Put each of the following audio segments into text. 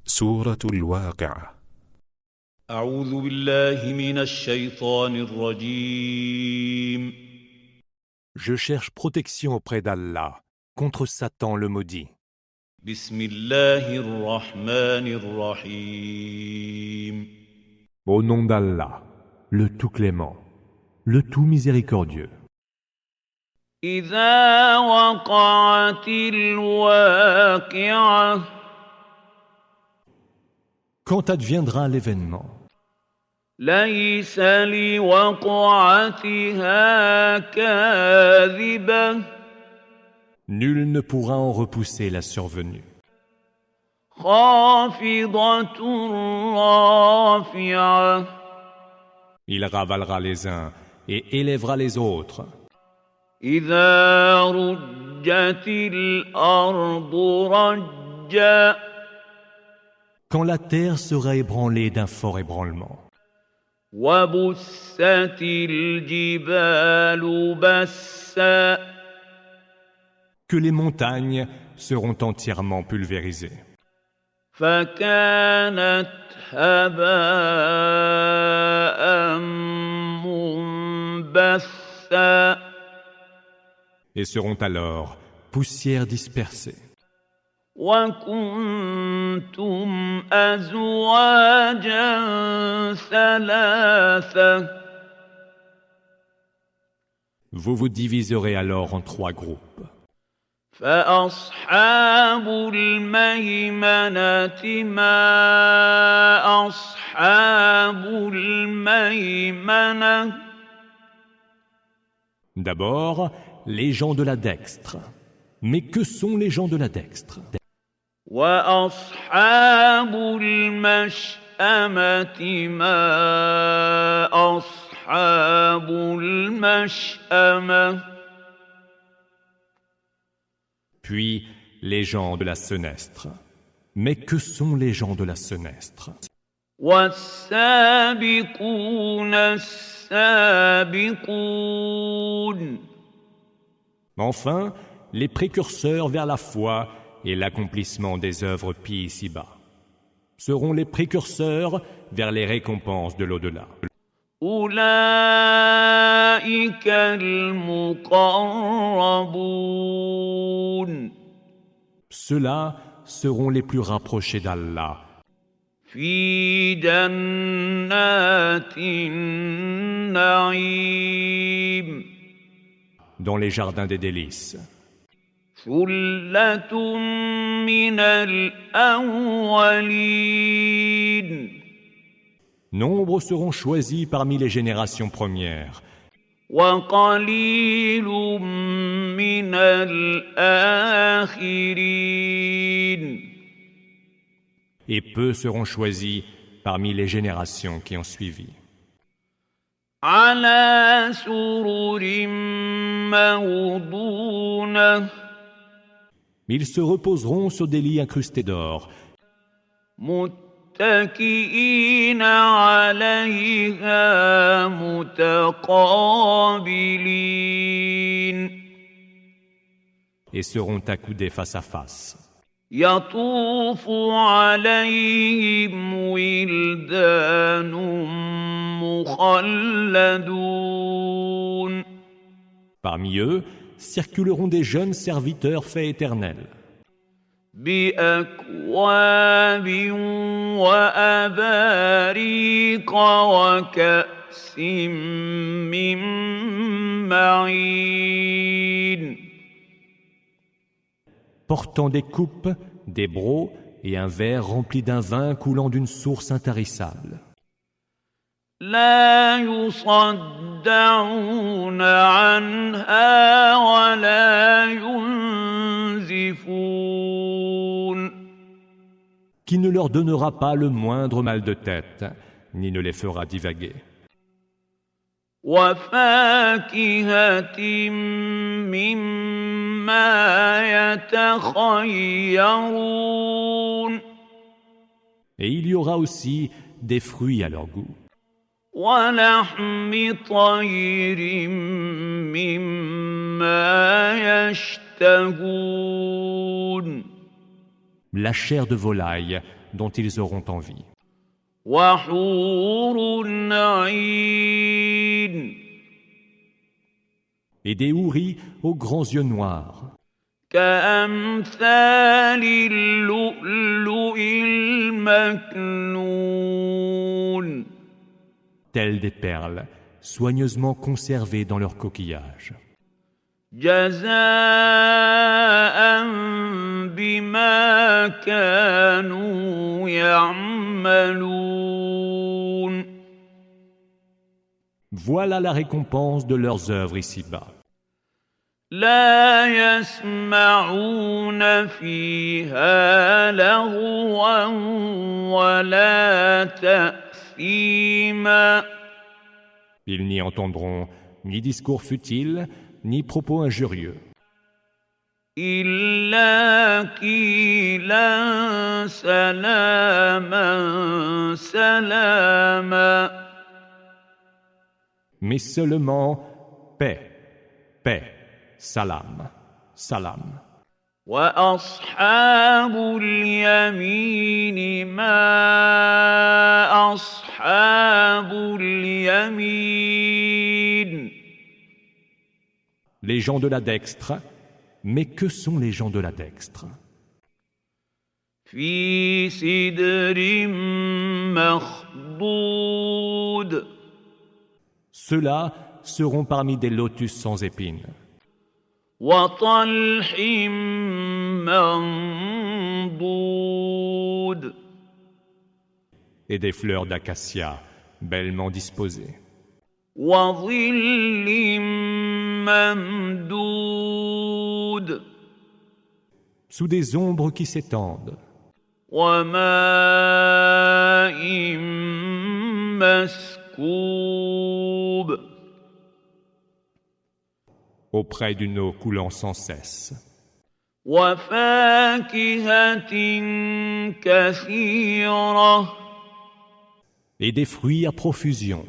سورة الواقعة. أعوذ بالله من الشيطان الرجيم. Je cherche protection auprès d'Allah contre Satan le maudit. بسم الله الرحمن الرحيم. Au nom d'Allah, le tout clément, le tout miséricordieux. إذا وقعت الواقعة. Quand adviendra l'événement, ليس لوقعتها كاذبة. nul ne pourra en repousser la survenue. خافضة رافعة. Il ravalera les uns et élèvera les autres. إذا رجت الأرض رجا. Quand la terre sera ébranlée d'un fort ébranlement. وبست الجبال بسا. Que les montagnes seront entièrement pulvérisées. فكانت هباء منبثا. Et seront alors poussière dispersée. وكنتم أزواجا ثلاثة. Vous vous diviserez alors en 3 groupes. فأصحاب الميمنة ما أصحاب الميمنة. D'abord, les gens de la dextre. Mais que sont les gens de la dextre? وأصحاب المشأمة ما أصحاب المشأمة. Puis, les gens de la senestre. Mais que sont les gens de la senestre? والسابقون السابقون. Enfin, les précurseurs vers la foi et l'accomplissement des œuvres pies ici-bas seront les précurseurs vers les récompenses de l'au-delà. أولئك المقربون. Ceux-là seront les plus rapprochés d'Allah في جنات النعيم. dans les jardins des délices. ثلة من الأولين. Nombre seront choisis parmi les générations premières. وقليل من الآخرين. Et peu seront choisis parmi les générations qui ont suivi. على سرر موضونة. Ils se reposeront sur des lits incrustés d'or, متكئين عليها متقابلين. et seront accoudés face à face. يطوف عليهم ولدان مخلدون. Parmi eux circuleront des jeunes serviteurs faits éternels, بأكواب وأباريق وكأس من معين. portant des coupes, des brocs et un verre rempli d'un vin coulant d'une source intarissable. لا يصدعون عنها ولا ينزفون. Qui ne leur donnera pas le moindre mal de tête, ni ne les fera divaguer. وفاكهة مما يتخيرون. Et il y aura aussi des fruits à leur goût. ولحم طير مما يشتهون. la chair de volaille dont ils auront envie. وحور عين Et des houris aux grands yeux noirs, كأمثال اللؤلؤ المكنون telles des perles, soigneusement conservées dans leur coquillage. جزاء بما كانوا يعملون Voilà la récompense de leurs œuvres ici-bas. لا يسمعون فيها لغوا ولا تأثيما Ils n'y entendront ni discours futiles, ni propos injurieux, إلا قيلا سلاما سلاما mais seulement paix, paix, salam, salam. وأصحاب اليمين ما أصحاب اليمين Les gens de la dextre, mais que sont les gens de la dextre? في سدر مخضود Ceux-là seront parmi des lotus sans épines, وطلح منضود et des fleurs d'acacia bellement disposées, وظل ممدود sous des ombres qui s'étendent, وماء مسكوب auprès d'une eau coulant sans cesse, وفاكهة كثيرة et des fruits à profusion,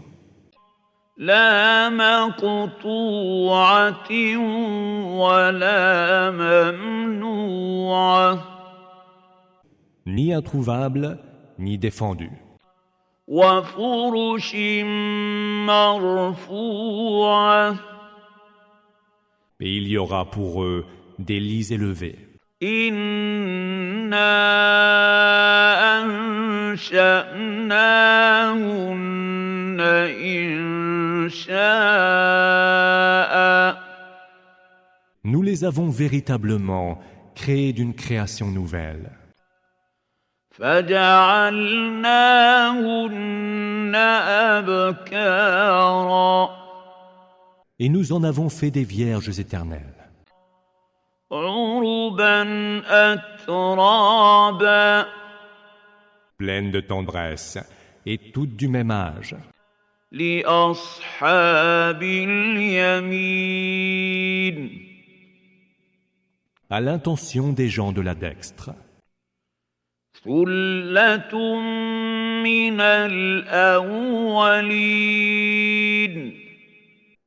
لا مقطوعة ولا ممنوعة ni introuvables, ni défendus, وفرش مرفوعة et il y aura pour eux des lits élevés. إنا أنشأناهن إنشاء Nous les avons véritablement créés d'une création nouvelle. فجعلناهن أبكارا Et nous en avons fait des vierges éternelles, عربا أترابا pleines de tendresse et toutes du même âge, لأصحاب اليمين à l'intention des gens de la dextre. ثلة من الأولين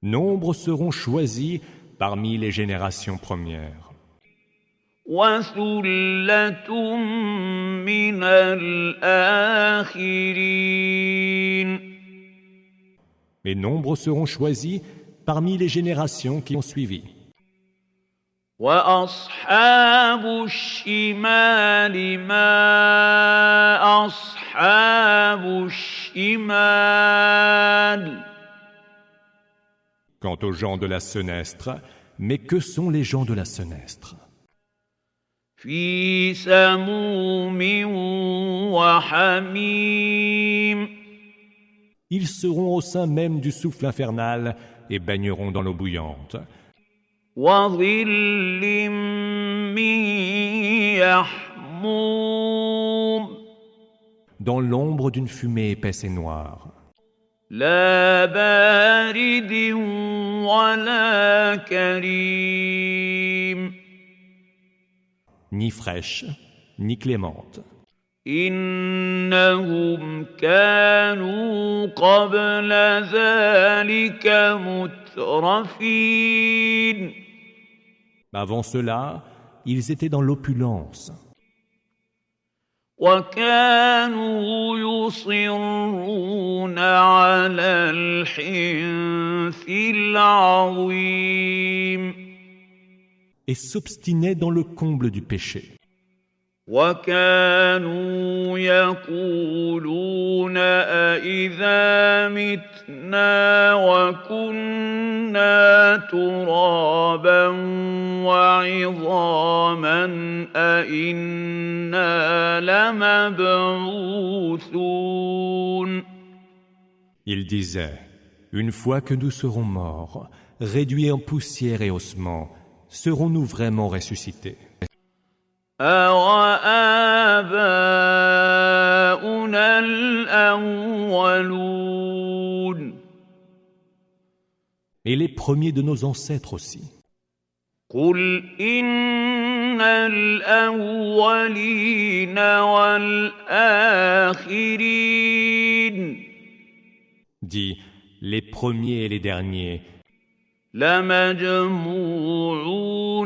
Nombre seront choisis parmi les générations premières, وثلة من الآخرين et nombre seront choisis parmi les générations qui ont suivi. وأصحاب الشمال ما أصحاب الشمال Quant aux gens de la senestre, mais que sont les gens de la senestre? في سموم وحميم Ils seront au sein même du souffle infernal et baigneront dans l'eau bouillante, وظل من يحموم dans l'ombre d'une fumée épaisse et noire, لا بارد ولا كريم ni fraîche, ni clémente. إنهم كانوا قبل ذلك مترفين Avant cela, ils étaient dans l'opulence, وكانوا يصرون على الحنث العظيم Et s'obstinaient dans le comble du péché. وكانوا يقولون أإذا متنا وكنا ترابا وعظاما أإنا لمبعوثون Ils disaient, une fois que nous serons morts, réduits en poussière et ossements, serons-nous vraiment ressuscités? أَوَآبَاؤُنَا الْأَوَّلُونَ Et les premiers de nos ancêtres aussi. قُلْ إِنَّ الْأَوَّلِينَ وَالْآخِرِينَ Dis, les premiers et les derniers, لَمَجْمُوعُونَ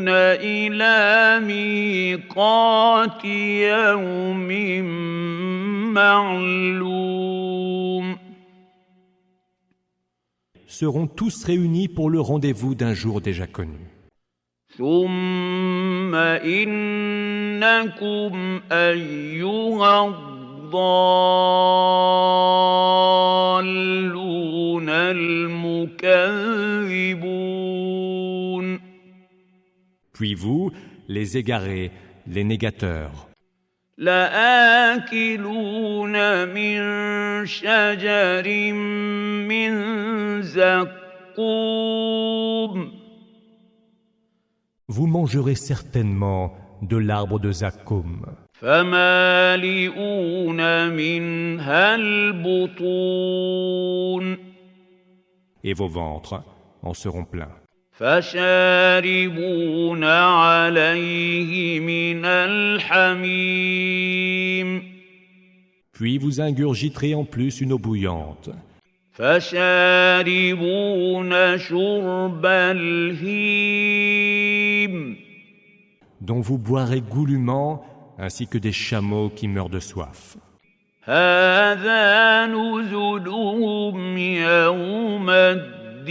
إِلَى مِيقَاتِ يَوْمٍ مَّعْلُومٍ seront tous réunis pour le rendez-vous d'un jour déjà connu. ثُمَّ إِنَّكُمْ أَيُّهَا الضَّالُّونَ الْمُكَذِّبُونَ Puis vous, les égarés, les négateurs, لَآكِلُونَ مِن شَجَرٍ مِّن زَقُّومٍ vous mangerez certainement de l'arbre de Zaqqum, فَمَالِئُونَ مِنْهَا الْبُطُونَ et vos ventres en seront pleins. فَشَارِبُونَ عَلَيْهِ مِنَ الْحَمِيمِ Puis vous ingurgiterez en plus une eau bouillante, فَشَارِبُونَ شُرْبَ الْهِيمِ dont vous boirez goulûment, ainsi que des chameaux qui meurent de soif. هَذَا نُزُلُهُمْ يَوْمَ الدِّينِ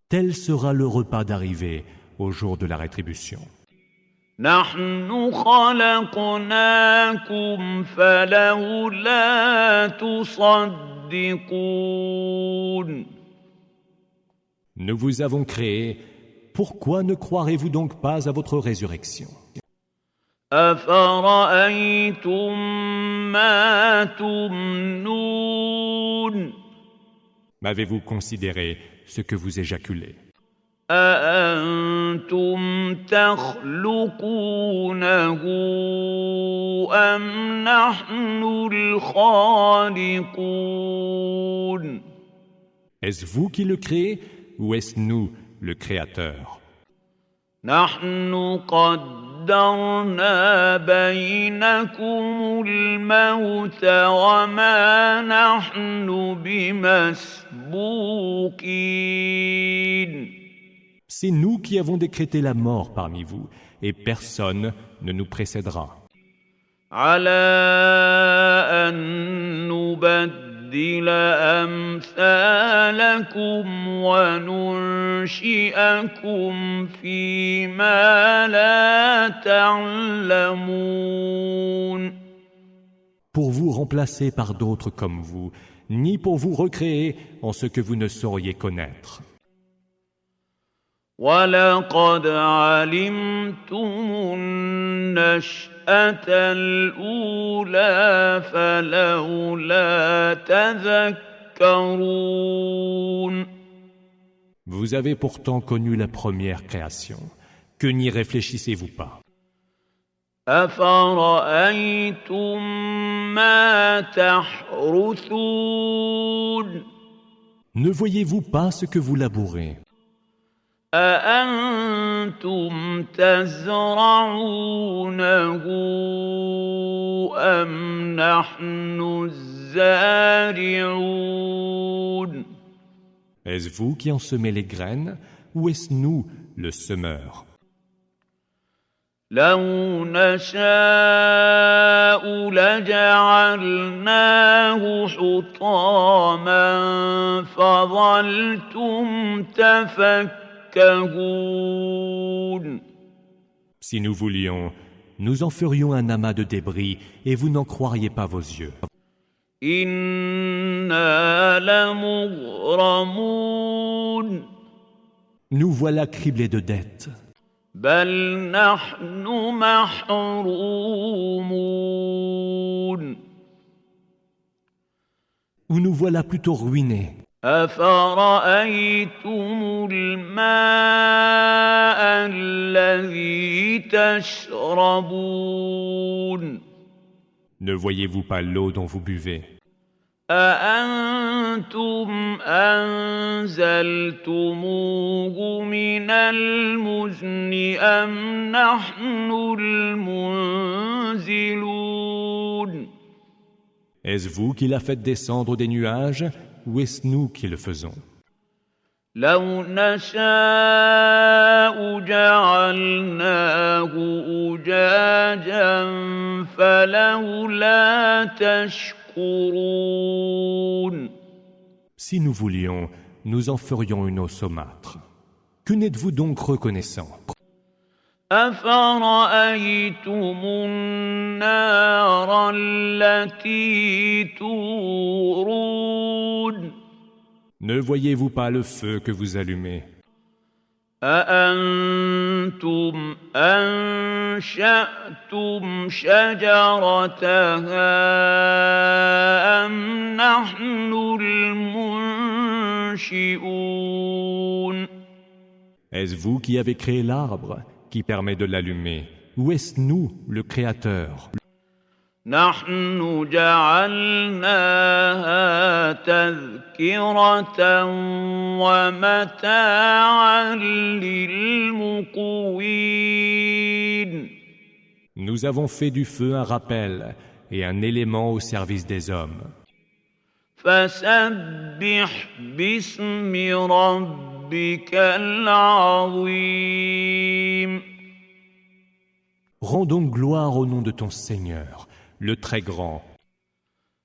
Tel sera le repas d'arrivée au jour de la rétribution. نَحْنُ خَلَقْنَاكُمْ فَلَوْلَا تُصَدِّقُونَ Nous vous avons créés, pourquoi ne croirez-vous donc pas à votre résurrection? أَفَرَأَيْتُم مَّا تُمْنُونَ M'avez-vous considéré ce que vous éjaculez? أَأَنتُمْ تَخْلُقُونَهُ أَمْ نَحْنُ الْخَالِقُونَ Est-ce vous qui le créez ou est-ce nous, le Créateur? نَحْنُ قَدَّرْنَا بَيْنَكُمُ الْمَوْتَ وَمَا نَحْنُ بِمَسْبُوقِينَ C'est nous qui avons décrété la mort parmi vous, et personne ne nous précédera. عَلَىٰ أَن نُّبَدِّلَ أَمْثَالَكُمْ وَنُنشِئَكُمْ فِي مَا لَا تَعْلَمُونَ Pour vous remplacer par d'autres comme vous, ni pour vous recréer en ce que vous ne sauriez connaître. وَلَقَدْ عَلِمْتُمُ النَّشْأَةَ الْأُولَىٰ فَلَوْلَا تَذَكَّرُونَ Vous avez pourtant connu la première création. Que n'y réfléchissez-vous pas? أَفَرَأَيْتُم مَّا تَحْرُثُونَ Ne voyez-vous pas ce que vous labourez? أَأَنتُمْ تَزْرَعُونَهُ أَمْ نَحْنُ الزَّارِعُونَ Est-ce vous qui en semez les graines ou est-ce nous, le semeur? لو نشاء لجعلناه حطاما فظلتم تفكهون. Si nous voulions, nous en ferions un amas de débris et vous n'en croiriez pas vos yeux. إنا لمغرمون. Nous voilà criblés de dettes. بل نحن محرومون. Ou nous voilà plutôt ruinés. أفرأيتم الماء الذي تشربون. Ne voyez-vous pas l'eau dont vous buvez? أأنتم أنزلتموه من المزن أم نحن المنزلون. Est-ce vous qui la faites descendre des nuages ou est-ce nous qui le faisons? لو نشاء جعلناه أجاجا فلولا تشكرون. Si nous voulions, nous en ferions une eau saumâtre. Que n'êtes-vous donc reconnaissant? أفرأيتم النار التي تورون. Ne voyez-vous pas le feu que vous allumez? أأنتم أنشأتم شجرتها أم نحن المنشئون. Est-ce vous qui avez créé l'arbre qui permet de l'allumer ou est-ce nous, le Créateur? نحن جعلناها تذكرة ومتاعا للمقوين. Nous avons fait du feu un rappel et un élément au service des hommes. فسبح باسم ربك العظيم. Rends donc gloire au nom de ton Seigneur, le très grand.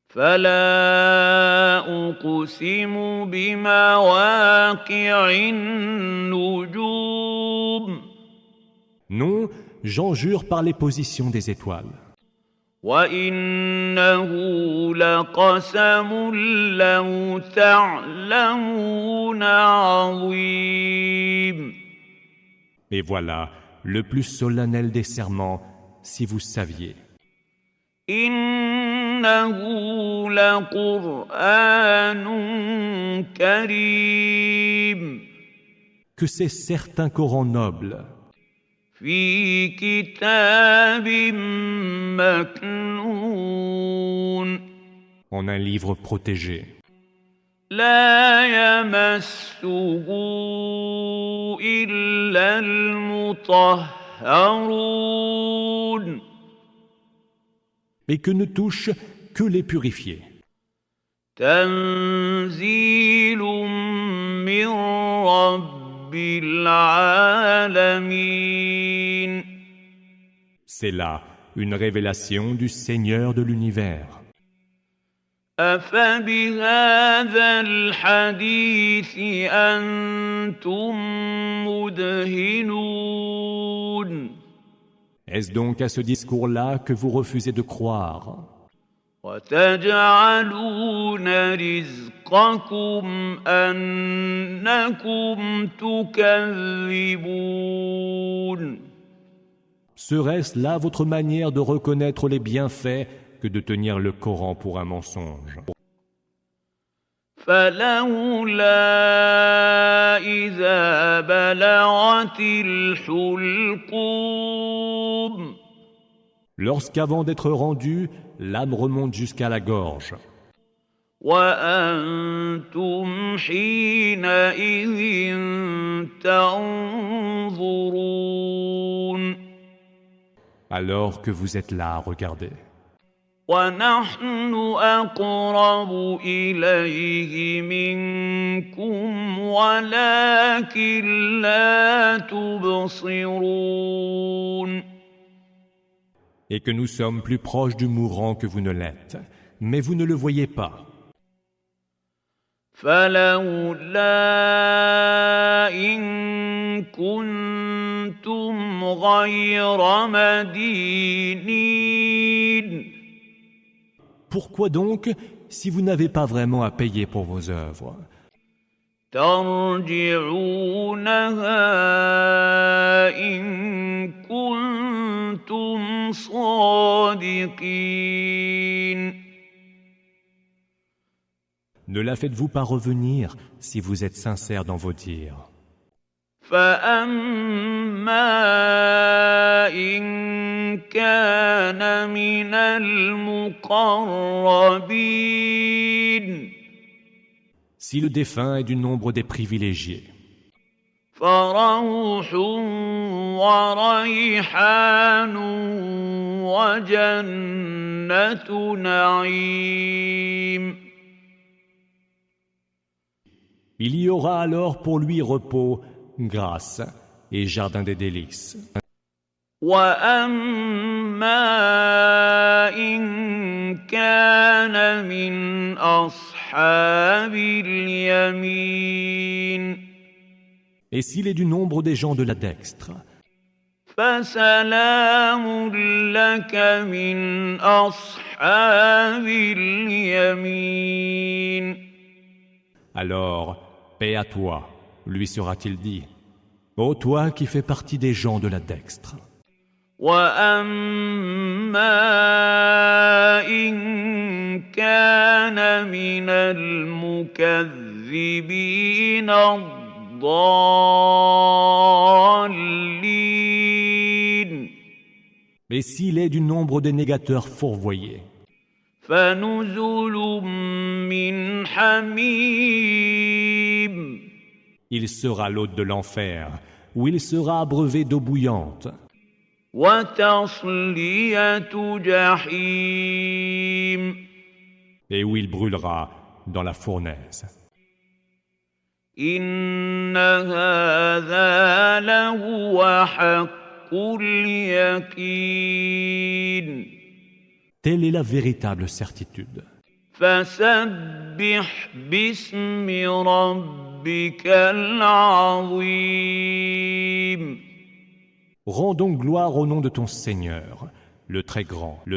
فلا أقسم بمواقع النجوم. Non, j'en jure par les positions des étoiles. وإنه لقسم لو تعلمون عظيم. Et voilà, le plus solennel des serments, si vous saviez. إنه لقرآن كريم. Que c'est certain Coran noble, في كتاب مكنون. en un livre protégé, لا يمسه إلا المطهرون. et que ne touchent que les purifiés. تنزيل من رب العالمين. C'est là une révélation du Seigneur de l'univers. أفبهذا الحديث أنتم مدهنون. Est-ce donc à ce discours-là que vous refusez de croire? وتجعلون رزقكم أنكم تكذبون. Serait-ce là votre manière de reconnaître les bienfaits que de tenir le Coran pour un mensonge? فلولا إذا بلغت الحلقوم. Lorsqu'avant d'être rendu, l'âme remonte jusqu'à la gorge. وأنتم حينئذ تنظرون. Alors que vous êtes là à regarder. ونحن أقرب إليه منكم ولكن لا تبصرون. et que nous sommes plus proches du mourant que vous ne l'êtes, mais vous ne le voyez pas. فلولا إن كنتم غير مدينين. Pourquoi donc, si vous n'avez pas vraiment à payer pour vos œuvres, ترجعونها إن كنتم صادقين. ne la faites-vous pas revenir si vous êtes sincère dans vos dires? فأما إن كان من المقربين. Si le défunt est du nombre des privilégiés, فروح وريحان وجنة نعيم. il y aura alors pour lui repos, grâce et jardin des délices. وأما إن كان من أصحاب اليمين. Et s'il est du nombre des gens de la dextre, فسلام لك من أصحاب اليمين. alors, paix à toi, lui sera-t-il dit, ô toi qui fais partie des gens de la dextre. وأما إن كان من المكذبين الضالين. Mais s'il est du nombre des négateurs fourvoyés, فنزل من حميم. il sera l'hôte de l'enfer, où il sera abreuvé d'eau bouillante, وتصلية جحيم. et où il brûlera dans la fournaise. إن هذا لهو حق اليقين. Telle est la véritable certitude. فسبح باسم ربك العظيم. Rends donc gloire au nom de ton Seigneur, le très grand, le